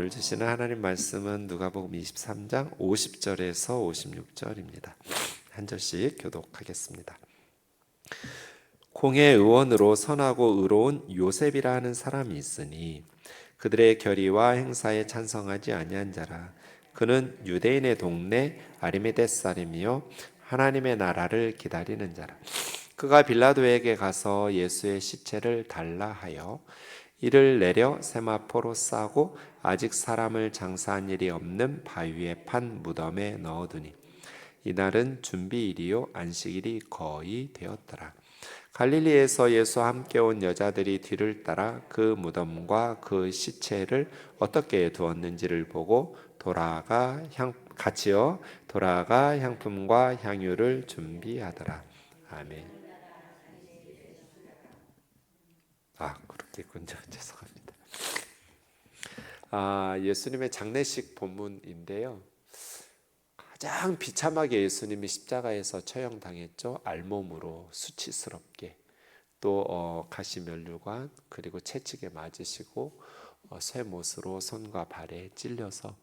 오늘 주시는 하나님 말씀은 누가복음 23장 50절에서 56절입니다. 한 절씩 교독하겠습니다. 공의 의원으로 선하고 의로운 요셉이라 하는 사람이 있으니 그들의 결의와 행사에 찬성하지 아니한 자라. 그는 유대인의 동네 아리마대 사람이요 하나님의 나라를 기다리는 자라. 그가 빌라도에게 가서 예수의 시체를 달라 하여 이를 내려 세마포로 싸고 아직 사람을 장사한 일이 없는 바위에 판 무덤에 넣어두니 이날은 준비일이요 안식일이 거의 되었더라. 갈릴리에서 예수와 함께 온 여자들이 뒤를 따라 그 무덤과 그 시체를 어떻게 두었는지를 보고 돌아가 향품과 향유를 준비하더라. 아멘. 그렇겠군요. 죄송합니다. 예수님의 장례식 본문인데요. 가장 비참하게 예수님이 십자가에서 처형당했죠. 알몸으로 수치스럽게 또 가시면류관 그리고 채찍에 맞으시고 쇠못으로 손과 발에 찔려서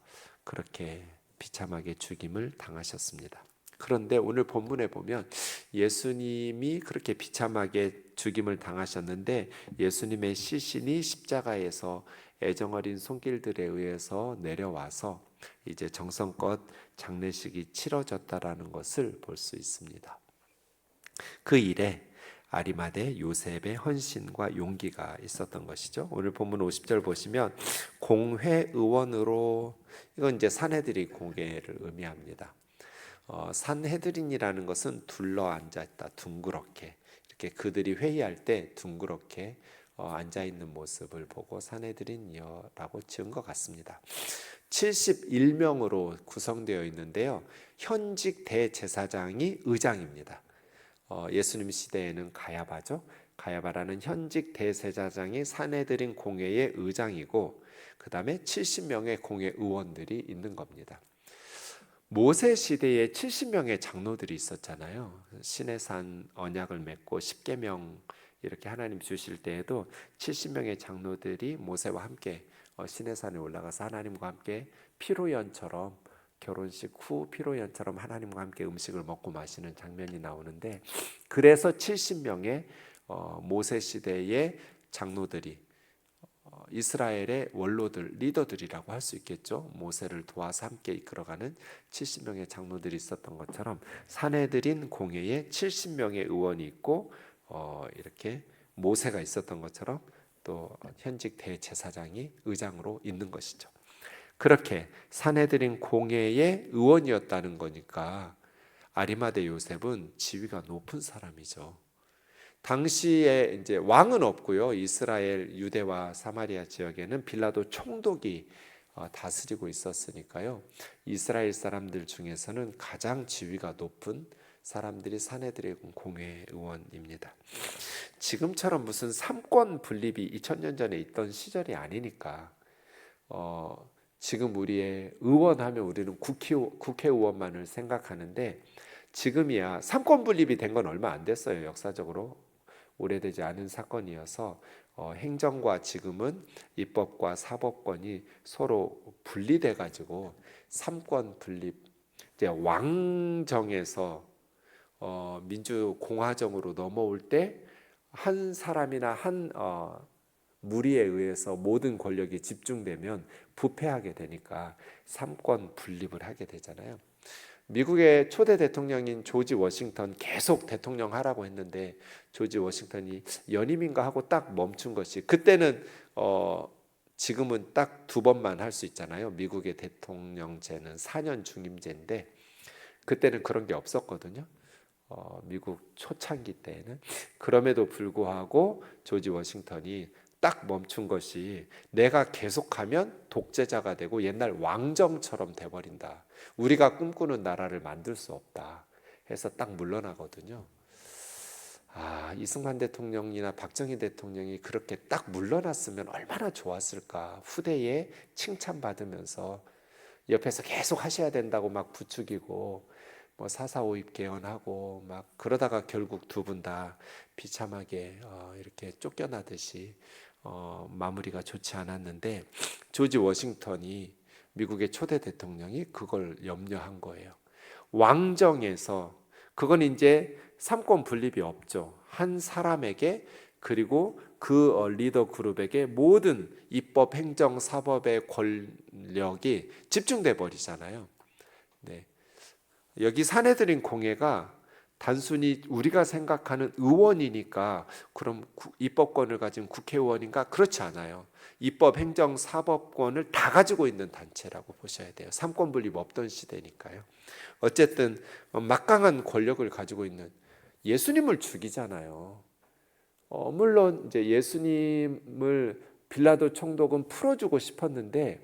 그렇게 비참하게 죽임을 당하셨습니다. 그런데 오늘 본문에 보면 예수님이 그렇게 비참하게 죽임을 당하셨는데 예수님의 시신이 십자가에서 애정어린 손길들에 의해서 내려와서 이제 정성껏 장례식이 치러졌다라는 것을 볼 수 있습니다. 그 일에 아리마대 요셉의 헌신과 용기가 있었던 것이죠. 오늘 본문 50절 보시면 공회의원으로, 이건 이제 산헤드린 공회를 의미합니다. 산헤드린이라는 것은 둘러앉아 있다, 둥그렇게 이렇게 그들이 회의할 때 둥그렇게 앉아 있는 모습을 보고 산헤드린이라고 지은 것 같습니다. 71명으로 구성되어 있는데요. 현직 대제사장이 의장입니다. 예수님 시대에는 가야바죠. 가야바라는 현직 대제사장이 산헤드린 공회의 의장이고 그 다음에 70명의 공회 의원들이 있는 겁니다. 모세 시대에 70명의 장로들이 있었잖아요. 시내산 언약을 맺고 10계명 이렇게 하나님 주실 때에도 70명의 장로들이 모세와 함께 시내산에 올라가서 하나님과 함께 피로연처럼 결혼식 후 피로연처럼 하나님과 함께 음식을 먹고 마시는 장면이 나오는데, 그래서 70명의 모세 시대의 장로들이 이스라엘의 원로들, 리더들이라고 할 수 있겠죠. 모세를 도와서 함께 이끌어가는 70명의 장로들이 있었던 것처럼 산헤드린 공회에 70명의 의원이 있고 이렇게 모세가 있었던 것처럼 또 현직 대제사장이 의장으로 있는 것이죠. 그렇게 산헤드린 공회의 의원이었다는 거니까 아리마대 요셉은 지위가 높은 사람이죠. 당시에 이제 왕은 없고요. 이스라엘 유대와 사마리아 지역에는 빌라도 총독이 다스리고 있었으니까요. 이스라엘 사람들 중에서는 가장 지위가 높은 사람들이 산헤드린 공회 의원입니다. 지금처럼 무슨 삼권 분립이 2000년 전에 있던 시절이 아니니까 지금 우리의 의원 하면 우리는 국회의원만을 생각하는데, 지금이야 삼권 분립이 된 건 얼마 안 됐어요. 역사적으로 오래되지 않은 사건이어서 행정과 지금은 입법과 사법권이 서로 분리돼 가지고 삼권 분립, 이제 왕정에서 민주공화정으로 넘어올 때 한 사람이나 한 무리에 의해서 모든 권력이 집중되면 부패하게 되니까 삼권 분립을 하게 되잖아요. 미국의 초대 대통령인 조지 워싱턴 계속 대통령 하라고 했는데 조지 워싱턴이 연임인가 하고 딱 멈춘 것이, 그때는 지금은 딱 2번만 할 수 있잖아요. 미국의 대통령제는 4년 중임제인데 그때는 그런 게 없었거든요. 미국 초창기 때에는. 그럼에도 불구하고 조지 워싱턴이 딱 멈춘 것이, 내가 계속하면 독재자가 되고 옛날 왕정처럼 돼버린다, 우리가 꿈꾸는 나라를 만들 수 없다 해서 딱 물러나거든요. 이승만 대통령이나 박정희 대통령이 그렇게 딱 물러났으면 얼마나 좋았을까. 후대에 칭찬받으면서 옆에서 계속 하셔야 된다고 막 부추기고 뭐 4.4.5입 개헌하고 막 그러다가 결국 두 분 다 비참하게 이렇게 쫓겨나듯이 마무리가 좋지 않았는데 조지 워싱턴이 미국의 초대 대통령이 그걸 염려한 거예요. 왕정에서 그건 이제 삼권 분립이 없죠. 한 사람에게 그리고 그 리더 그룹에게 모든 입법, 행정, 사법의 권력이 집중돼 버리잖아요. 네. 여기 사내들인 공회가 단순히 우리가 생각하는 의원이니까 그럼 입법권을 가진 국회의원인가? 그렇지 않아요. 입법, 행정, 사법권을 다 가지고 있는 단체라고 보셔야 돼요. 삼권 분립 없던 시대니까요. 어쨌든 막강한 권력을 가지고 있는 예수님을 죽이잖아요. 물론 이제 예수님을 빌라도 총독은 풀어주고 싶었는데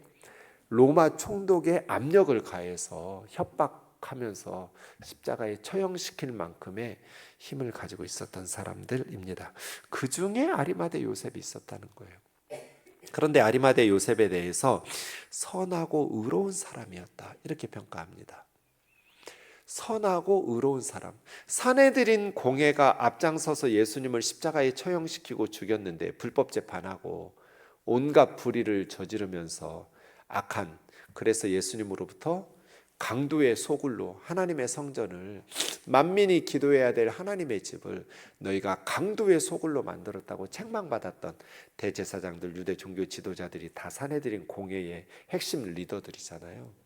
로마 총독의 압력을 가해서 협박하면서 십자가에 처형시킬 만큼의 힘을 가지고 있었던 사람들입니다. 그 중에 아리마대 요셉이 있었다는 거예요. 그런데 아리마대 요셉에 대해서 선하고 의로운 사람이었다 이렇게 평가합니다. 선하고 의로운 사람. 사내들인 공회가 앞장서서 예수님을 십자가에 처형시키고 죽였는데 불법 재판하고 온갖 불의를 저지르면서 악한, 그래서 예수님으로부터 강도의 소굴로 하나님의 성전을, 만민이 기도해야 될 하나님의 집을 너희가 강도의 소굴로 만들었다고 책망받았던 대제사장들, 유대 종교 지도자들이 다 사내들인 공회의 핵심 리더들이잖아요.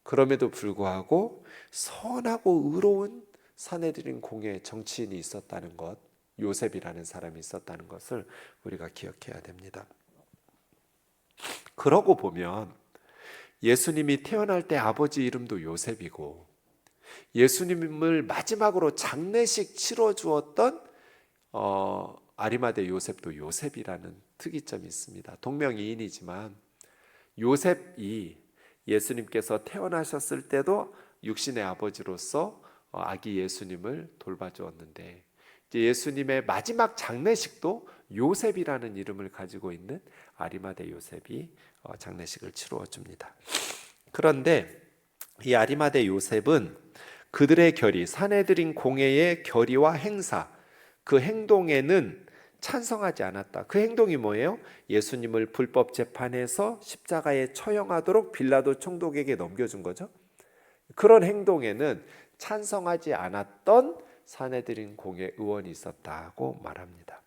그럼에도 불구하고 선하고 의로운 사내들인 공회 정치인이 있었다는 것, 요셉이라는 사람이 있었다는 것을 우리가 기억해야 됩니다. 그러고 보면 예수님이 태어날 때 아버지 이름도 요셉이고 예수님을 마지막으로 장례식 치러주었던 아리마대 요셉도 요셉이라는 특이점이 있습니다. 동명이인이지만 요셉이 예수님께서 태어나셨을 때도 육신의 아버지로서 아기 예수님을 돌봐주었는데 이제 예수님의 마지막 장례식도 요셉이라는 이름을 가지고 있는 아리마대 요셉이 장례식을 치루어 줍니다. 그런데 이 아리마대 요셉은 그들의 결의, 사내들인 공회의 결의와 행사, 그 행동에는 찬성하지 않았다. 그 행동이 뭐예요? 예수님을 불법 재판해서 십자가에 처형하도록 빌라도 총독에게 넘겨준 거죠. 그런 행동에는 찬성하지 않았던 사내들인 공회 의원이 있었다고 말합니다.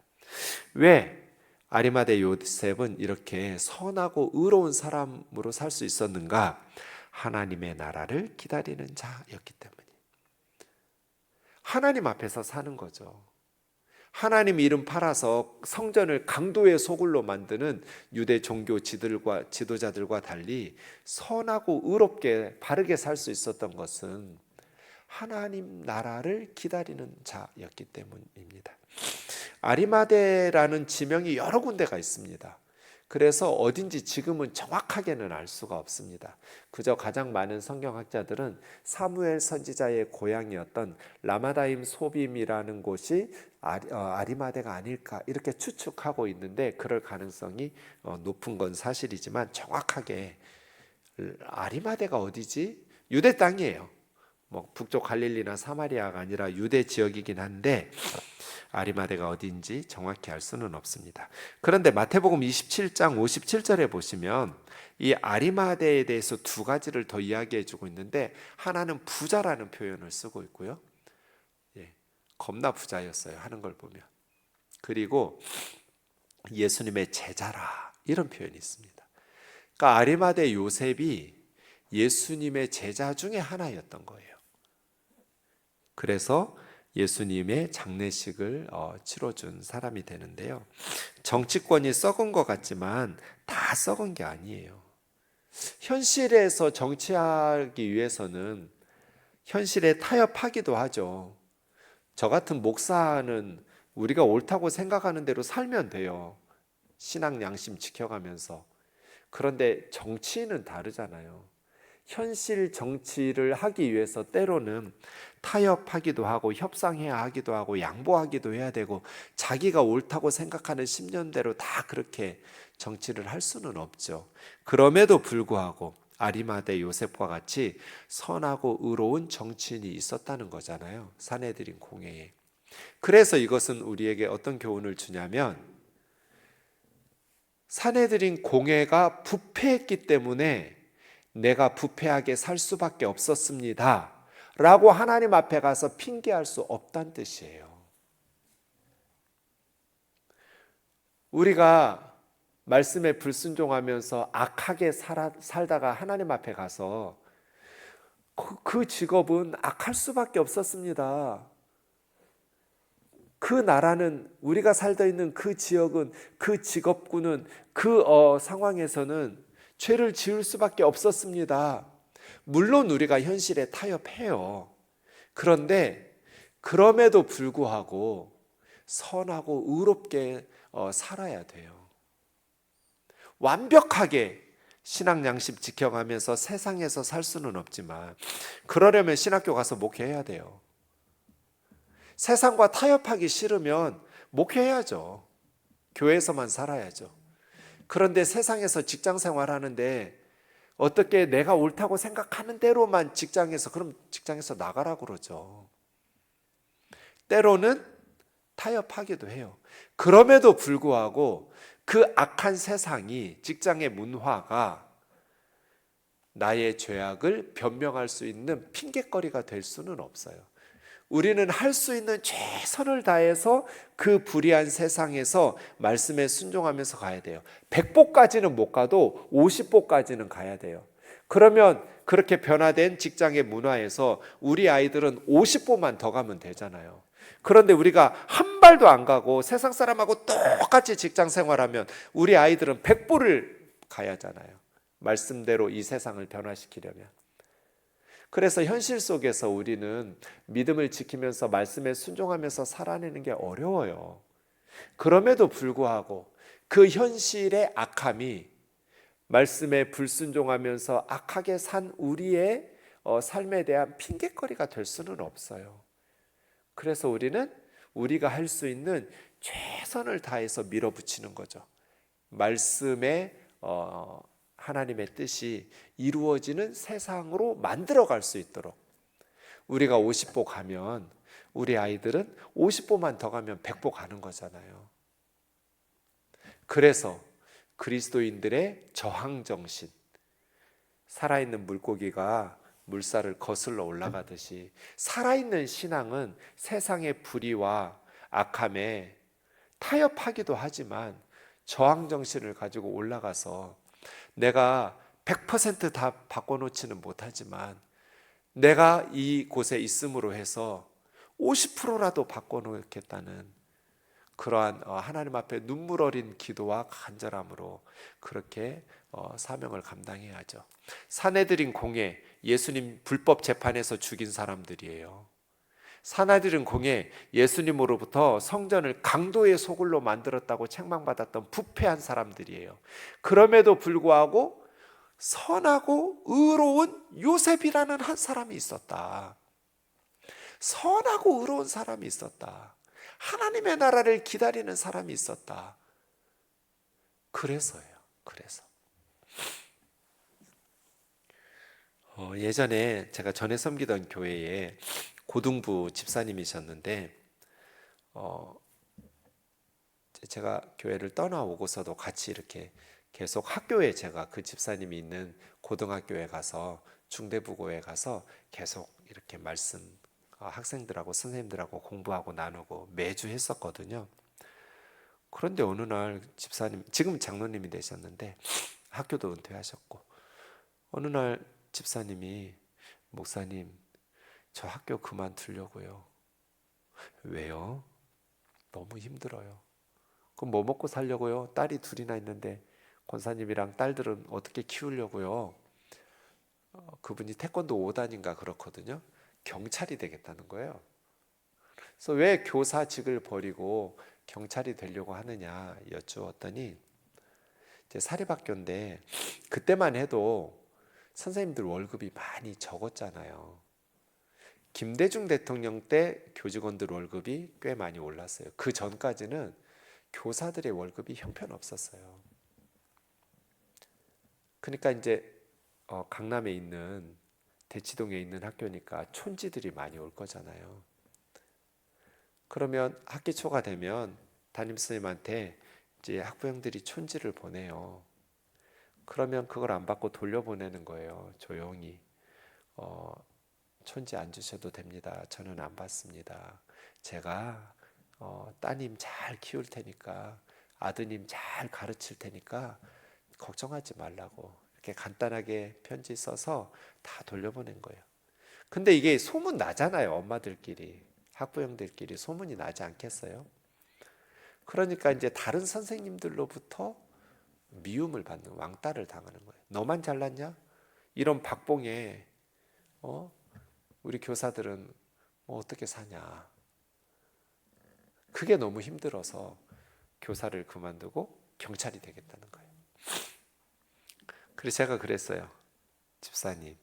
왜 아리마대 요셉은 이렇게 선하고 의로운 사람으로 살 수 있었는가? 하나님의 나라를 기다리는 자였기 때문에. 하나님 앞에서 사는 거죠. 하나님 이름 팔아서 성전을 강도의 소굴로 만드는 유대 종교 지도자들과 달리 선하고 의롭게 바르게 살 수 있었던 것은 하나님 나라를 기다리는 자였기 때문입니다. 아리마대라는 지명이 여러 군데가 있습니다. 그래서 어딘지 지금은 정확하게는 알 수가 없습니다. 그저 가장 많은 성경학자들은 사무엘 선지자의 고향이었던 라마다임 소빔이라는 곳이 아리마대가 아닐까 이렇게 추측하고 있는데 그럴 가능성이 높은 건 사실이지만 정확하게 아리마대가 어디지? 유대 땅이에요. 뭐 북쪽 갈릴리나 사마리아가 아니라 유대 지역이긴 한데 아리마대가 어디인지 정확히 알 수는 없습니다. 그런데 마태복음 27장 57절에 보시면 이 아리마대에 대해서 두 가지를 더 이야기해 주고 있는데 하나는 부자라는 표현을 쓰고 있고요. 겁나 부자였어요. 하는 걸 보면. 그리고 예수님의 제자라 이런 표현이 있습니다. 그러니까 아리마대 요셉이 예수님의 제자 중에 하나였던 거예요. 그래서 예수님의 장례식을 치러준 사람이 되는데요. 정치권이 썩은 것 같지만 다 썩은 게 아니에요. 현실에서 정치하기 위해서는 현실에 타협하기도 하죠. 저 같은 목사는 우리가 옳다고 생각하는 대로 살면 돼요. 신앙 양심 지켜가면서. 그런데 정치인은 다르잖아요. 현실 정치를 하기 위해서 때로는 타협하기도 하고 협상해야 하기도 하고 양보하기도 해야 되고 자기가 옳다고 생각하는 신념대로 다 그렇게 정치를 할 수는 없죠. 그럼에도 불구하고 아리마대 요셉과 같이 선하고 의로운 정치인이 있었다는 거잖아요. 사내들인 공회에. 그래서 이것은 우리에게 어떤 교훈을 주냐면 사내들인 공회가 부패했기 때문에 내가 부패하게 살 수밖에 없었습니다 라고 하나님 앞에 가서 핑계할 수 없다는 뜻이에요. 우리가 말씀에 불순종하면서 악하게 살다가 하나님 앞에 가서 그 직업은 악할 수밖에 없었습니다. 그 나라는, 우리가 살다 있는 그 지역은, 그 직업군은, 그 상황에서는 죄를 지을 수밖에 없었습니다. 물론 우리가 현실에 타협해요. 그런데 그럼에도 불구하고 선하고 의롭게 살아야 돼요. 완벽하게 신앙 양심 지켜가면서 세상에서 살 수는 없지만 그러려면 신학교 가서 목회해야 돼요. 세상과 타협하기 싫으면 목회해야죠. 교회에서만 살아야죠. 그런데 세상에서 직장 생활하는데 어떻게 내가 옳다고 생각하는 대로만 직장에서, 그럼 직장에서 나가라고 그러죠. 때로는 타협하기도 해요. 그럼에도 불구하고 그 악한 세상이, 직장의 문화가 나의 죄악을 변명할 수 있는 핑곗거리가 될 수는 없어요. 우리는 할 수 있는 최선을 다해서 그 불의한 세상에서 말씀에 순종하면서 가야 돼요. 100보까지는 못 가도 50보까지는 가야 돼요. 그러면 그렇게 변화된 직장의 문화에서 우리 아이들은 50보만 더 가면 되잖아요. 그런데 우리가 한 발도 안 가고 세상 사람하고 똑같이 직장 생활하면 우리 아이들은 100보를 가야 하잖아요. 말씀대로 이 세상을 변화시키려면. 그래서 현실 속에서 우리는 믿음을 지키면서 말씀에 순종하면서 살아내는 게 어려워요. 그럼에도 불구하고 그 현실의 악함이 말씀에 불순종하면서 악하게 산 우리의 삶에 대한 핑곗거리가 될 수는 없어요. 그래서 우리는 우리가 할 수 있는 최선을 다해서 밀어붙이는 거죠. 말씀에 하나님의 뜻이 이루어지는 세상으로 만들어갈 수 있도록. 우리가 50보 가면 우리 아이들은 50보만 더 가면 100보 가는 거잖아요. 그래서 그리스도인들의 저항정신, 살아있는 물고기가 물살을 거슬러 올라가듯이 살아있는 신앙은 세상의 불의와 악함에 타협하기도 하지만 저항정신을 가지고 올라가서 내가 100%다 바꿔놓지는 못하지만 내가 이곳에 있음으로 해서 50%라도 바꿔놓겠다는 그러한 하나님 앞에 눈물 어린 기도와 간절함으로 그렇게 사명을 감당해야죠. 사내들인 공회, 예수님 불법 재판에서 죽인 사람들이에요. 사내들인 공회, 예수님으로부터 성전을 강도의 소굴로 만들었다고 책망받았던 부패한 사람들이에요. 그럼에도 불구하고 선하고 의로운 요셉이라는 한 사람이 있었다. 선하고 의로운 사람이 있었다. 하나님의 나라를 기다리는 사람이 있었다. 그래서예요. 그래서 예전에 제가 전에 섬기던 교회에 고등부 집사님이셨는데 제가 교회를 떠나오고서도 같이 이렇게 계속 학교에, 제가 그 집사님이 있는 고등학교에 가서, 중대부고에 가서 계속 이렇게 말씀 학생들하고 선생님들하고 공부하고 나누고 매주 했었거든요. 그런데 어느 날 집사님, 지금 장로님이 되셨는데 학교도 은퇴하셨고, 어느 날 집사님이 목사님, 저 학교 그만두려고요. 왜요? 너무 힘들어요. 그럼 뭐 먹고 살려고요? 딸이 둘이나 있는데 권사님이랑 딸들은 어떻게 키우려고요? 그분이 태권도 5단인가 그렇거든요. 경찰이 되겠다는 거예요. 그래서 왜 교사직을 버리고 경찰이 되려고 하느냐 여쭈었더니, 이제 사립학교인데 그때만 해도 선생님들 월급이 많이 적었잖아요. 김대중 대통령 때 교직원들 월급이 꽤 많이 올랐어요. 그 전까지는 교사들의 월급이 형편없었어요. 그러니까 이제 강남에 있는, 대치동에 있는 학교니까 촌지들이 많이 올 거잖아요. 그러면 학기 초가 되면 담임선생님한테 이제 학부형들이 촌지를 보내요. 그러면 그걸 안 받고 돌려보내는 거예요. 조용히. 촌지 안 주셔도 됩니다. 저는 안 받습니다. 제가 따님 잘 키울 테니까, 아드님 잘 가르칠 테니까 걱정하지 말라고 이렇게 간단하게 편지 써서 다 돌려보낸 거예요. 근데 이게 소문 나잖아요. 엄마들끼리, 학부형들끼리 소문이 나지 않겠어요? 그러니까 이제 다른 선생님들로부터 미움을 받는, 왕따를 당하는 거예요. 너만 잘났냐? 이런 박봉에 우리 교사들은 뭐 어떻게 사냐? 그게 너무 힘들어서 교사를 그만두고 경찰이 되겠다는 거예요. 그래서 제가 그랬어요. 집사님,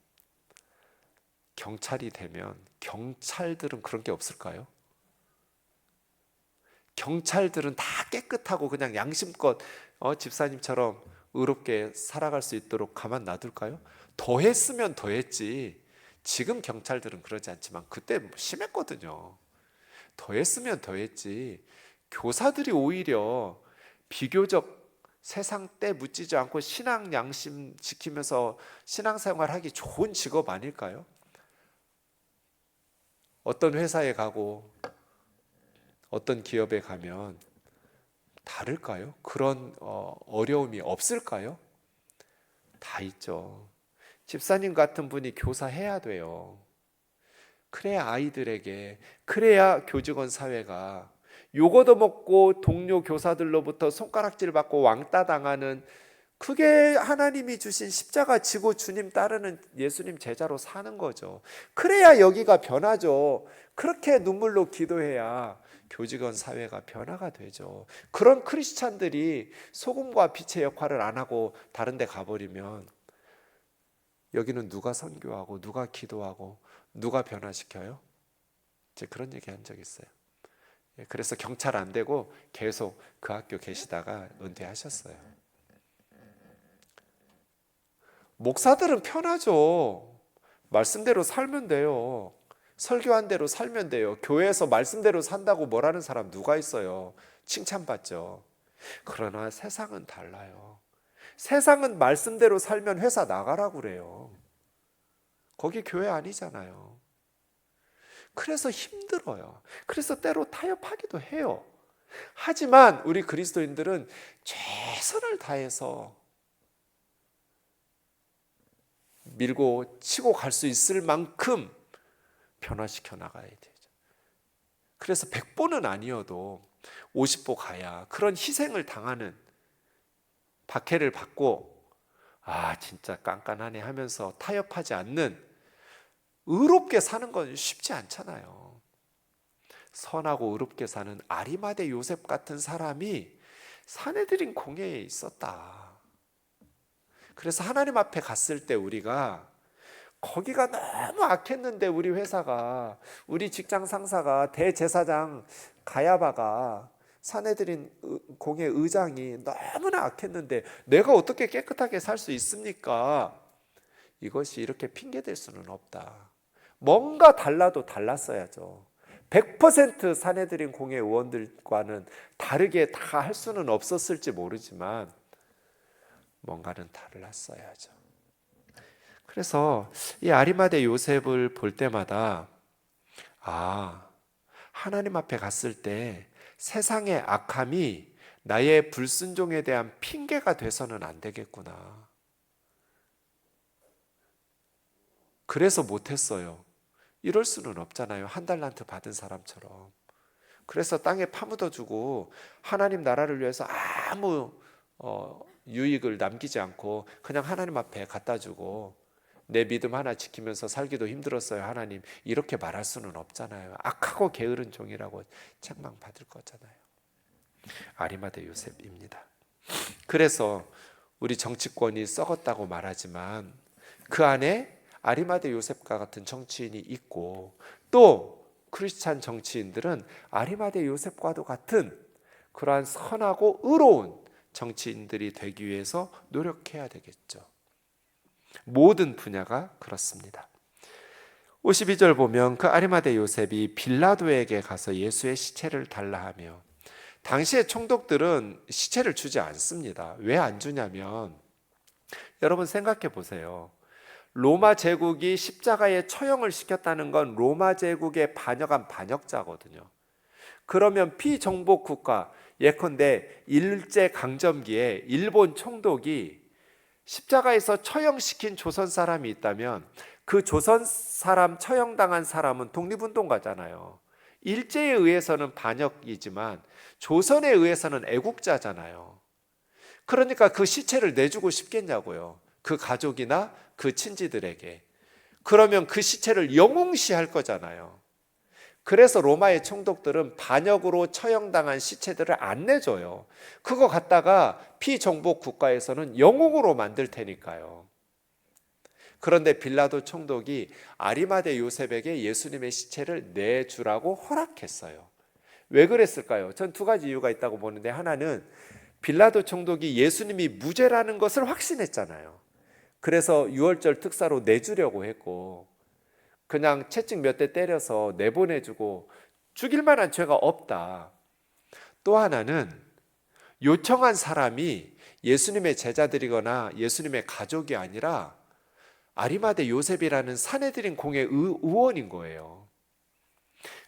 경찰이 되면 경찰들은 그런 게 없을까요? 경찰들은 다 깨끗하고 그냥 양심껏 집사님처럼 의롭게 살아갈 수 있도록 가만 놔둘까요? 더 했으면 더 했지. 지금 경찰들은 그러지 않지만 그때 심했거든요. 더 했으면 더 했지. 교사들이 오히려 비교적 세상 때 묻히지 않고 신앙 양심 지키면서 신앙생활하기 좋은 직업 아닐까요? 어떤 회사에 가고 어떤 기업에 가면 다를까요? 그런 어려움이 없을까요? 다 있죠. 집사님 같은 분이 교사해야 돼요. 그래야 아이들에게, 그래야 교직원 사회가 요거도 먹고 동료 교사들로부터 손가락질 받고 왕따 당하는, 그게 하나님이 주신 십자가 지고 주님 따르는 예수님 제자로 사는 거죠. 그래야 여기가 변하죠. 그렇게 눈물로 기도해야 교직원 사회가 변화가 되죠. 그런 크리스찬들이 소금과 빛의 역할을 안 하고 다른 데 가버리면 여기는 누가 선교하고 누가 기도하고 누가 변화시켜요? 이제 그런 얘기 한 적 있어요. 그래서 경찰 안 되고 계속 그 학교 계시다가 은퇴하셨어요. 목사들은 편하죠. 말씀대로 살면 돼요. 설교한 대로 살면 돼요. 교회에서 말씀대로 산다고 뭐라는 사람 누가 있어요? 칭찬받죠. 그러나 세상은 달라요. 세상은 말씀대로 살면 회사 나가라고 그래요. 거기 교회 아니잖아요. 그래서 힘들어요. 그래서 때로 타협하기도 해요. 하지만 우리 그리스도인들은 최선을 다해서 밀고 치고 갈 수 있을 만큼 변화시켜 나가야 되죠. 그래서 100보는 아니어도 50보 가야 그런 희생을 당하는, 박해를 받고 진짜 깐깐하네 하면서 타협하지 않는, 의롭게 사는 건 쉽지 않잖아요. 선하고 의롭게 사는 아리마대 요셉 같은 사람이 사내들인 공회에 있었다. 그래서 하나님 앞에 갔을 때 우리가, 거기가 너무 악했는데 우리 회사가, 우리 직장 상사가, 대제사장 가야바가, 사내들인 공회 의장이 너무나 악했는데 내가 어떻게 깨끗하게 살 수 있습니까? 이것이 이렇게 핑계댈 수는 없다. 뭔가 달라도 달랐어야죠. 100% 사내들인 공회 의원들과는 다르게 다 할 수는 없었을지 모르지만 뭔가는 달랐어야죠. 그래서 이 아리마대 요셉을 볼 때마다 하나님 앞에 갔을 때 세상의 악함이 나의 불순종에 대한 핑계가 돼서는 안 되겠구나. 그래서 못했어요. 이럴 수는 없잖아요. 한 달란트 받은 사람처럼. 그래서 땅에 파묻어주고 하나님 나라를 위해서 아무 유익을 남기지 않고 그냥 하나님 앞에 갖다주고 내 믿음 하나 지키면서 살기도 힘들었어요 하나님, 이렇게 말할 수는 없잖아요. 악하고 게으른 종이라고 책망받을 거잖아요. 아리마대 요셉입니다. 그래서 우리 정치권이 썩었다고 말하지만 그 안에 아리마대 요셉과 같은 정치인이 있고, 또 크리스찬 정치인들은 아리마대 요셉과도 같은 그러한 선하고 의로운 정치인들이 되기 위해서 노력해야 되겠죠. 모든 분야가 그렇습니다. 52절 보면 그 아리마대 요셉이 빌라도에게 가서 예수의 시체를 달라 하며 당시의 총독들은 시체를 주지 않습니다. 왜 안 주냐면, 여러분 생각해 보세요. 로마 제국이 십자가에 처형을 시켰다는 건 로마 제국에 반역한 반역자거든요. 그러면 피정복 국가, 예컨대 일제 강점기에 일본 총독이 십자가에서 처형시킨 조선 사람이 있다면 그 조선 사람 처형당한 사람은 독립운동가잖아요. 일제에 의해서는 반역이지만 조선에 의해서는 애국자잖아요. 그러니까 그 시체를 내주고 싶겠냐고요. 그 가족이나 그 친지들에게. 그러면 그 시체를 영웅시할 거잖아요. 그래서 로마의 총독들은 반역으로 처형당한 시체들을 안 내줘요. 그거 갖다가 피정복 국가에서는 영웅으로 만들 테니까요. 그런데 빌라도 총독이 아리마대 요셉에게 예수님의 시체를 내주라고 허락했어요. 왜 그랬을까요? 전 두 가지 이유가 있다고 보는데, 하나는 빌라도 총독이 예수님이 무죄라는 것을 확신했잖아요. 그래서 유월절 특사로 내주려고 했고, 그냥 채찍 몇 대 때려서 내보내주고 죽일 만한 죄가 없다. 또 하나는 요청한 사람이 예수님의 제자들이거나 예수님의 가족이 아니라 아리마대 요셉이라는 사내들인 공의 의원인 거예요.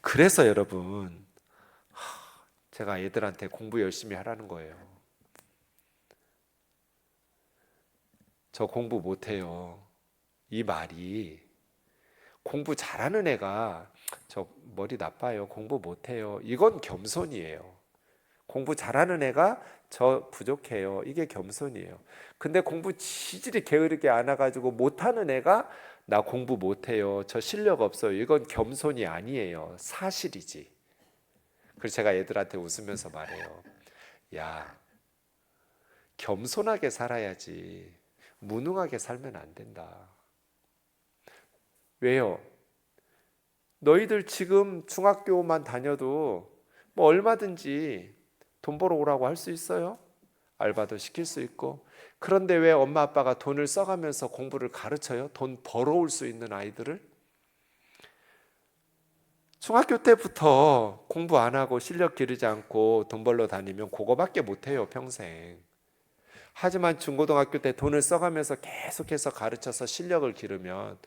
그래서 여러분, 제가 애들한테 공부 열심히 하라는 거예요. 저 공부 못해요. 이 말이, 공부 잘하는 애가 저 머리 나빠요, 공부 못해요, 이건 겸손이에요. 공부 잘하는 애가 저 부족해요, 이게 겸손이에요. 근데 공부 지질이 게으르게 안 와가지고 못하는 애가 나 공부 못해요, 저 실력 없어요, 이건 겸손이 아니에요, 사실이지. 그래서 제가 애들한테 웃으면서 말해요. 야, 겸손하게 살아야지 무능하게 살면 안 된다. 왜요? 너희들 지금 중학교만 다녀도 뭐 얼마든지 돈 벌어 오라고 할 수 있어요. 알바도 시킬 수 있고. 그런데 왜 엄마 아빠가 돈을 써가면서 공부를 가르쳐요? 돈 벌어올 수 있는 아이들을? 중학교 때부터 공부 안 하고 실력 기르지 않고 돈 벌러 다니면 그거밖에 못해요, 평생. 하지만 중고등학교 때 돈을 써가면서 계속해서 가르쳐서 실력을 기르면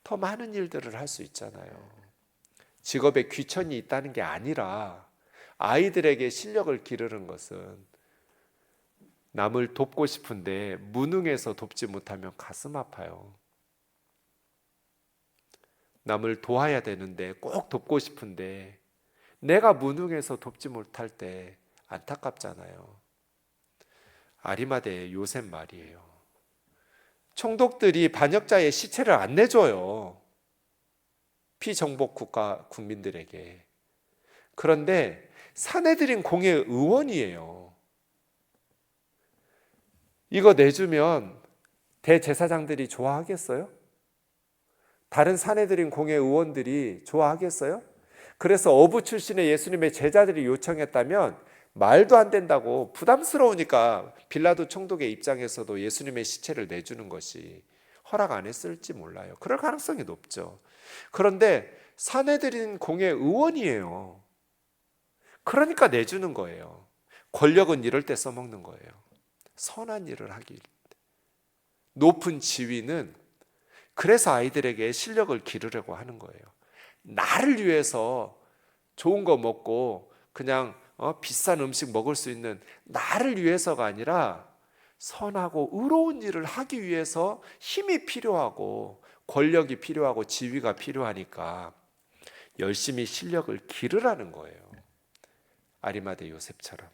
더 많은 일들을 할 수 있잖아요. 직업에 귀천이 있다는 게 아니라 아이들에게 실력을 기르는 것은, 남을 돕고 싶은데 무능해서 돕지 못하면 가슴 아파요. 남을 도와야 되는데 꼭 돕고 싶은데 내가 무능해서 돕지 못할 때 안타깝잖아요. 아리마대의 요셉 말이에요. 총독들이 반역자의 시체를 안 내줘요, 피정복 국가 국민들에게. 그런데 사내들인 공의 의원이에요. 이거 내주면 대제사장들이 좋아하겠어요? 다른 사내들인 공의 의원들이 좋아하겠어요? 그래서 어부 출신의 예수님의 제자들이 요청했다면 말도 안 된다고, 부담스러우니까 빌라도 총독의 입장에서도 예수님의 시체를 내주는 것이 허락 안 했을지 몰라요. 그럴 가능성이 높죠. 그런데 사내들인 공의 의원이에요. 그러니까 내주는 거예요. 권력은 이럴 때 써먹는 거예요. 선한 일을 하기 때. 높은 지위는 그래서 아이들에게 실력을 기르려고 하는 거예요. 나를 위해서 좋은 거 먹고 그냥 비싼 음식 먹을 수 있는 나를 위해서가 아니라 선하고 의로운 일을 하기 위해서 힘이 필요하고 권력이 필요하고 지위가 필요하니까 열심히 실력을 기르라는 거예요. 아리마대 요셉처럼.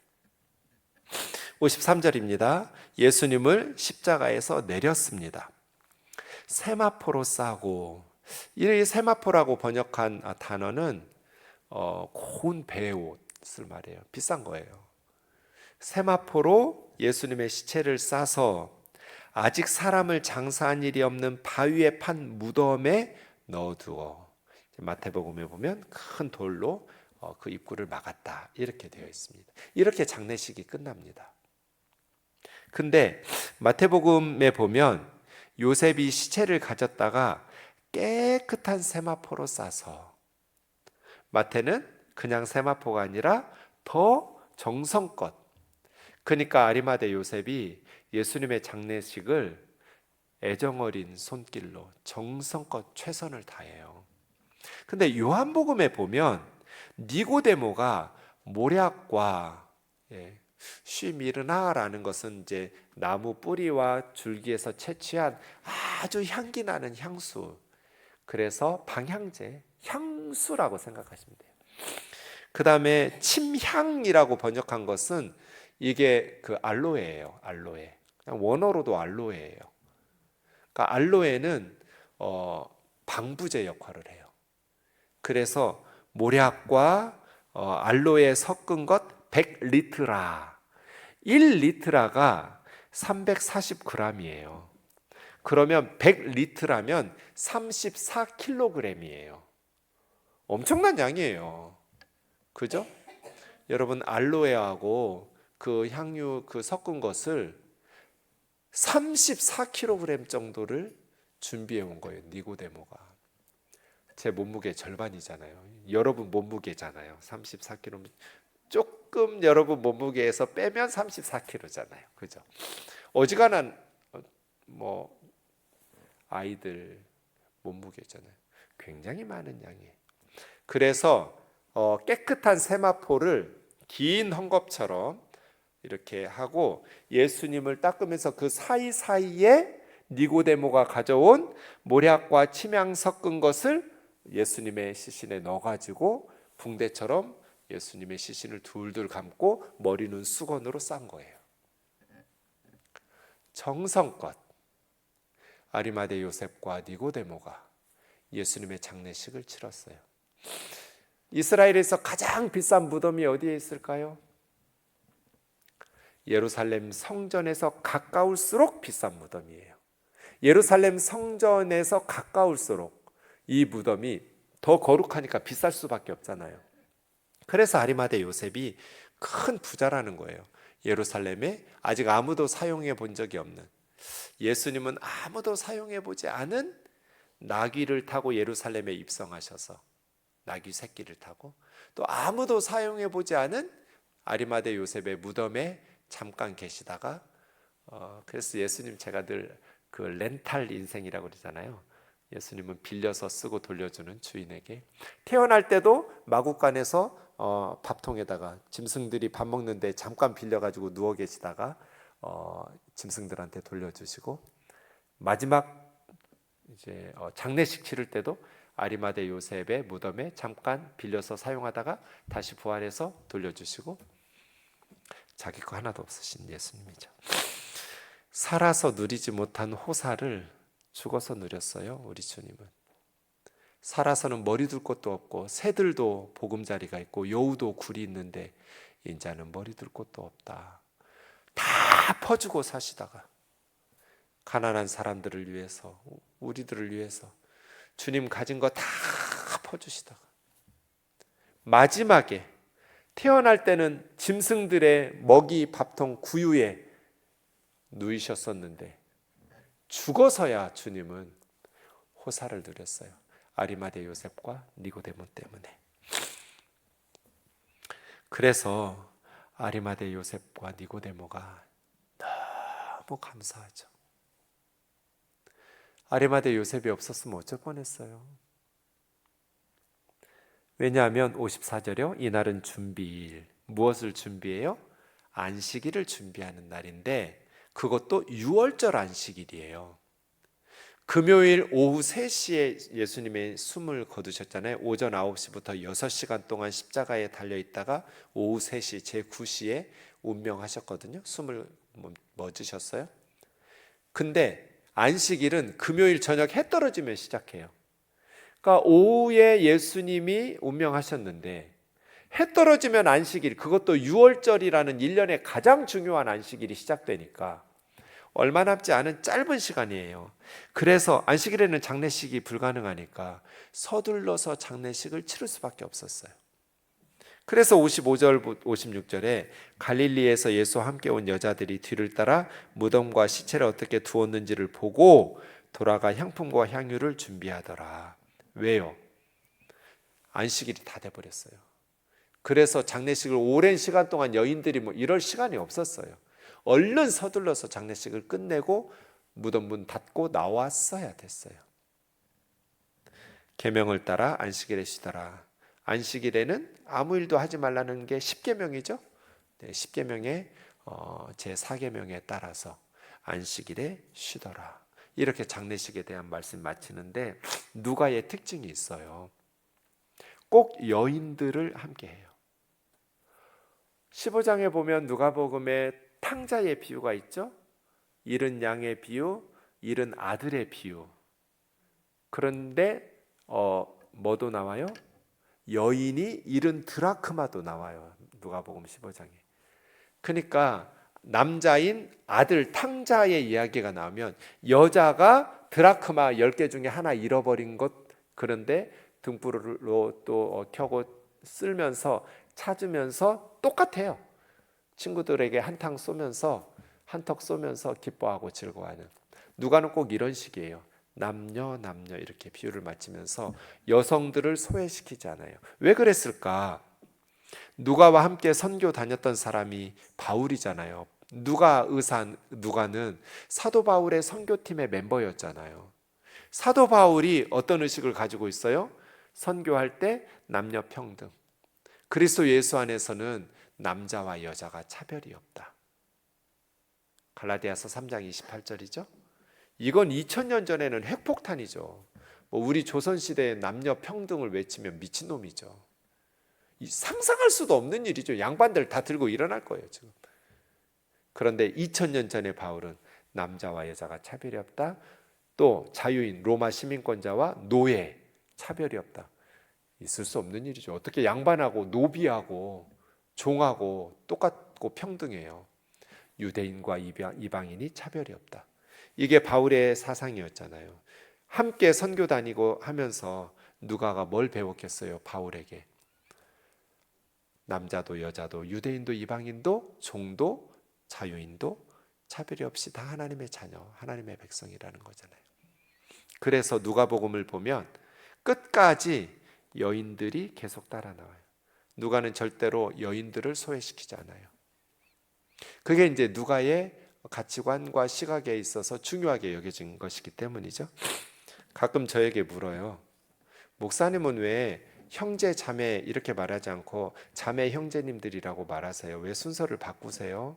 53절입니다. 예수님을 십자가에서 내렸습니다. 세마포로 싸고, 이 세마포라고 번역한 단어는 고운 배의 옷을 말해요. 비싼 거예요. 세마포로 예수님의 시체를 싸서 아직 사람을 장사한 일이 없는 바위에 판 무덤에 넣어두어, 마태복음에 보면 큰 돌로 그 입구를 막았다, 이렇게 되어 있습니다. 이렇게 장례식이 끝납니다. 근데 마태복음에 보면 요셉이 시체를 가졌다가 깨끗한 세마포로 싸서, 마태는 그냥 세마포가 아니라 더 정성껏. 그러니까 아리마대 요셉이 예수님의 장례식을 애정어린 손길로 정성껏 최선을 다해요. 근데 요한복음에 보면 니고데모가 모략과 쉬미르나라는 것은 이제 나무 뿌리와 줄기에서 채취한 아주 향기 나는 향수, 그래서 방향제, 향수라고 생각하시면 돼요. 그 다음에 침향이라고 번역한 것은 이게 그 알로에예요. 알로에. 그냥 원어로도 알로에예요. 그러니까 알로에는 방부제 역할을 해요. 그래서 모략과 알로에 섞은 것 100리트라. 1리트라가 340g이에요. 그러면 100리트라면 34kg이에요. 엄청난 양이에요. 그죠? 여러분, 알로에하고 그 향유 그 섞은 것을 34kg 정도를 준비해 온 거예요. 니고데모가. 제 몸무게 절반이잖아요. 여러분 몸무게잖아요. 34kg. 조금 여러분 몸무게에서 빼면 34kg잖아요. 그죠? 어지간한 뭐 아이들 몸무게잖아요. 굉장히 많은 양이에요. 그래서 깨끗한 세마포를 긴 헝겊처럼 이렇게 하고 예수님을 닦으면서 그 사이사이에 니고데모가 가져온 모략과 침향 섞은 것을 예수님의 시신에 넣어가지고 붕대처럼 예수님의 시신을 둘둘 감고 머리는 수건으로 싼 거예요. 정성껏 아리마대 요셉과 니고데모가 예수님의 장례식을 치렀어요. 이스라엘에서 가장 비싼 무덤이 어디에 있을까요? 예루살렘 성전에서 가까울수록 비싼 무덤이에요. 예루살렘 성전에서 가까울수록 이 무덤이 더 거룩하니까 비쌀 수밖에 없잖아요. 그래서 아리마대 요셉이 큰 부자라는 거예요. 예루살렘에 아직 아무도 사용해 본 적이 없는, 예수님은 아무도 사용해 보지 않은 나귀를 타고 예루살렘에 입성하셔서 나귀 새끼를 타고 또 아무도 사용해 보지 않은 아리마대 요셉의 무덤에 잠깐 계시다가 그래서 예수님, 제가 늘 그 렌탈 인생이라고 그러잖아요. 예수님은 빌려서 쓰고 돌려주는 주인에게, 태어날 때도 마구간에서 밥통에다가 짐승들이 밥 먹는데 잠깐 빌려가지고 누워 계시다가 짐승들한테 돌려주시고, 마지막 이제 장례식 치를 때도 아리마대 요셉의 무덤에 잠깐 빌려서 사용하다가 다시 부활해서 돌려주시고, 자기 거 하나도 없으신 예수님이죠. 살아서 누리지 못한 호사를 죽어서 누렸어요. 우리 주님은 살아서는 머리 둘 곳도 없고, 새들도 보금자리가 있고 여우도 굴이 있는데 인자는 머리 둘 곳도 없다. 다 퍼주고 사시다가 가난한 사람들을 위해서, 우리들을 위해서 주님 가진 거 다 퍼주시다가 마지막에 태어날 때는 짐승들의 먹이 밥통 구유에 누이셨었는데 죽어서야 주님은 호사를 누렸어요. 아리마대 요셉과 니고데모 때문에. 그래서 아리마대 요셉과 니고데모가 너무 감사하죠. 아리마대 요셉이 없었으면 어쩔 뻔했어요. 왜냐하면 54절이요. 이날은 준비일. 무엇을 준비해요? 안식일을 준비하는 날인데 그것도 6월절 안식일이에요. 금요일 오후 3시에 예수님의 숨을 거두셨잖아요. 오전 9시부터 6시간 동안 십자가에 달려있다가 오후 3시 제9시에 운명하셨거든요. 숨을 멎으셨어요. 근데 안식일은 금요일 저녁 해 떨어지면 시작해요. 그러니까 오후에 예수님이 운명하셨는데 해 떨어지면 안식일, 그것도 6월절이라는 1년의 가장 중요한 안식일이 시작되니까 얼마 남지 않은 짧은 시간이에요. 그래서 안식일에는 장례식이 불가능하니까 서둘러서 장례식을 치를 수밖에 없었어요. 그래서 55절, 56절에 갈릴리에서 예수와 함께 온 여자들이 뒤를 따라 무덤과 시체를 어떻게 두었는지를 보고 돌아가 향품과 향유를 준비하더라. 왜요? 안식일이 다 돼버렸어요. 그래서 장례식을 오랜 시간 동안 여인들이 뭐 이럴 시간이 없었어요. 얼른 서둘러서 장례식을 끝내고 무덤 문 닫고 나왔어야 됐어요. 계명을 따라 안식일에 쉬더라. 안식일에는 아무 일도 하지 말라는 게 10계명이죠. 네, 10계명의 제4계명에 따라서 안식일에 쉬더라. 이렇게 장례식에 대한 말씀 마치는데 누가의 특징이 있어요. 꼭 여인들을 함께 해요. 15장에 보면 누가복음에 탕자의 비유가 있죠. 잃은 양의 비유, 잃은 아들의 비유. 그런데 뭐도 나와요? 여인이 잃은 드라크마도 나와요. 누가복음 15장에. 그러니까 남자인 아들 탕자의 이야기가 나오면 여자가 드라크마 10개 중에 하나 잃어버린 것, 그런데 등불로 또 켜고 쓸면서 찾으면서 똑같아요. 친구들에게 한탕 쏘면서 한턱 쏘면서 기뻐하고 즐거워하는. 누가는 꼭 이런 식이에요. 남녀 이렇게 비유를 마치면서 여성들을 소외시키지 않아요. 왜 그랬을까? 누가와 함께 선교 다녔던 사람이 바울이잖아요. 누가는 사도 바울의 선교팀의 멤버였잖아요. 사도 바울이 어떤 의식을 가지고 있어요? 선교할 때 남녀 평등. 그리스도 예수 안에서는 남자와 여자가 차별이 없다. 갈라디아서 3장 28절이죠. 이건 2000년 전에는 핵폭탄이죠. 우리 조선시대에 남녀 평등을 외치면 미친놈이죠. 상상할 수도 없는 일이죠. 양반들 다 들고 일어날 거예요 지금. 그런데 2000년 전에 바울은 남자와 여자가 차별이 없다. 또 자유인 로마 시민권자와 노예 차별이 없다. 있을 수 없는 일이죠. 어떻게 양반하고 노비하고 종하고 똑같고 평등해요. 유대인과 이방인이 차별이 없다. 이게 바울의 사상이었잖아요. 함께 선교 다니고 하면서 누가가 뭘 배웠겠어요? 바울에게. 남자도 여자도 유대인도 이방인도 종도 자유인도 차별이 없이 다 하나님의 자녀, 하나님의 백성이라는 거잖아요. 그래서 누가복음을 보면 끝까지 여인들이 계속 따라 나와요. 누가는 절대로 여인들을 소외시키지 않아요. 그게 이제 누가의 가치관과 시각에 있어서 중요하게 여겨진 것이기 때문이죠. 가끔 저에게 물어요. 목사님은 왜 형제 자매 이렇게 말하지 않고 자매 형제님들이라고 말하세요? 왜 순서를 바꾸세요?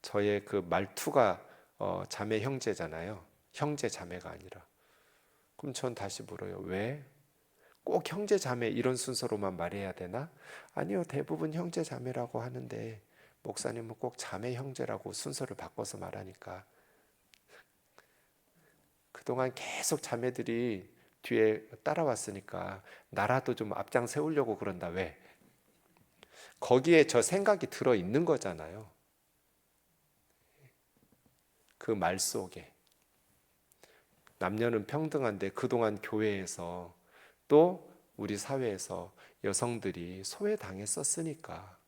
저의 그 말투가 자매 형제잖아요. 형제 자매가 아니라. 그럼 전 다시 물어요. 왜? 꼭 형제 자매 이런 순서로만 말해야 되나? 아니요, 대부분 형제 자매라고 하는데 목사님은 꼭 자매 형제라고 순서를 바꿔서 말하니까. 그동안 계속 자매들이 뒤에 따라왔으니까 나라도 좀 앞장 세우려고 그런다. 왜? 거기에 저 생각이 들어 있는 거잖아요. 그 말 속에. 남녀는 평등한데 그동안 교회에서 또 우리 사회에서 여성들이 소외당했었으니까.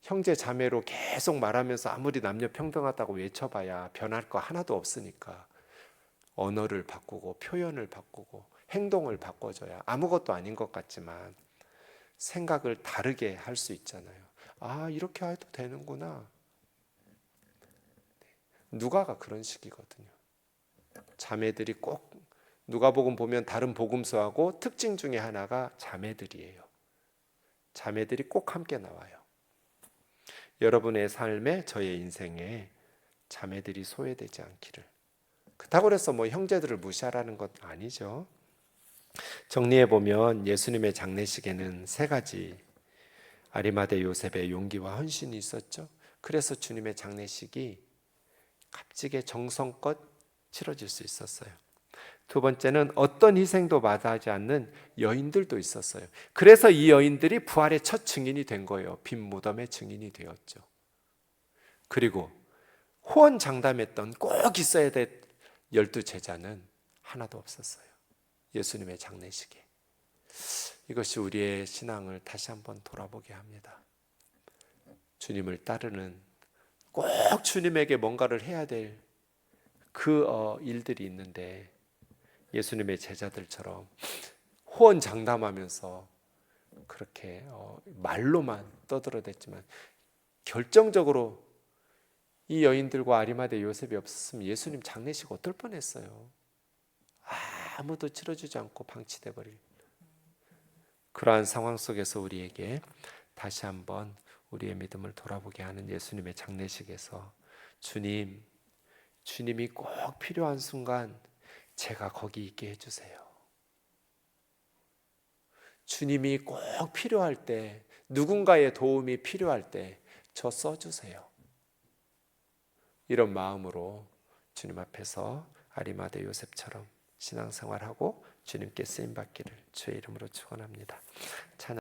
형제 자매로 계속 말하면서 아무리 남녀 평등하다고 외쳐봐야 변할 거 하나도 없으니까 언어를 바꾸고 표현을 바꾸고 행동을 바꿔줘야 아무것도 아닌 것 같지만 생각을 다르게 할 수 있잖아요. 아, 이렇게 해도 되는구나. 누가가 그런 식이거든요. 자매들이 꼭 누가복음 보면 다른 복음서하고 특징 중에 하나가 자매들이에요. 자매들이 꼭 함께 나와요. 여러분의 삶에, 저의 인생에 자매들이 소외되지 않기를. 그렇다고 해서 뭐 형제들을 무시하라는 것 아니죠. 정리해 보면 예수님의 장례식에는 세 가지 아리마대 요셉의 용기와 헌신이 있었죠. 그래서 주님의 장례식이 값지게 정성껏 치러질 수 있었어요. 두 번째는 어떤 희생도 마다하지 않는 여인들도 있었어요. 그래서 이 여인들이 부활의 첫 증인이 된 거예요. 빈 무덤의 증인이 되었죠. 그리고 호언장담했던 꼭 있어야 될 12제자는 하나도 없었어요. 예수님의 장례식에. 이것이 우리의 신앙을 다시 한번 돌아보게 합니다. 주님을 따르는, 꼭 주님에게 뭔가를 해야 될 그 일들이 있는데 예수님의 제자들처럼 호언장담하면서 그렇게 말로만 떠들어댔지만 결정적으로 이 여인들과 아리마대 요셉이 없었으면 예수님 장례식 어떨 뻔했어요. 아무도 치러주지 않고 방치돼 버릴. 그러한 상황 속에서 우리에게 다시 한번 우리의 믿음을 돌아보게 하는 예수님의 장례식에서 주님이 꼭 필요한 순간 제가 거기 있게 해주세요. 주님이 꼭 필요할 때, 누군가의 도움이 필요할 때 저 써주세요. 이런 마음으로 주님 앞에서 아리마대 요셉처럼 신앙생활하고 주님께 쓰임받기를 주의 이름으로 축원합니다. 찬양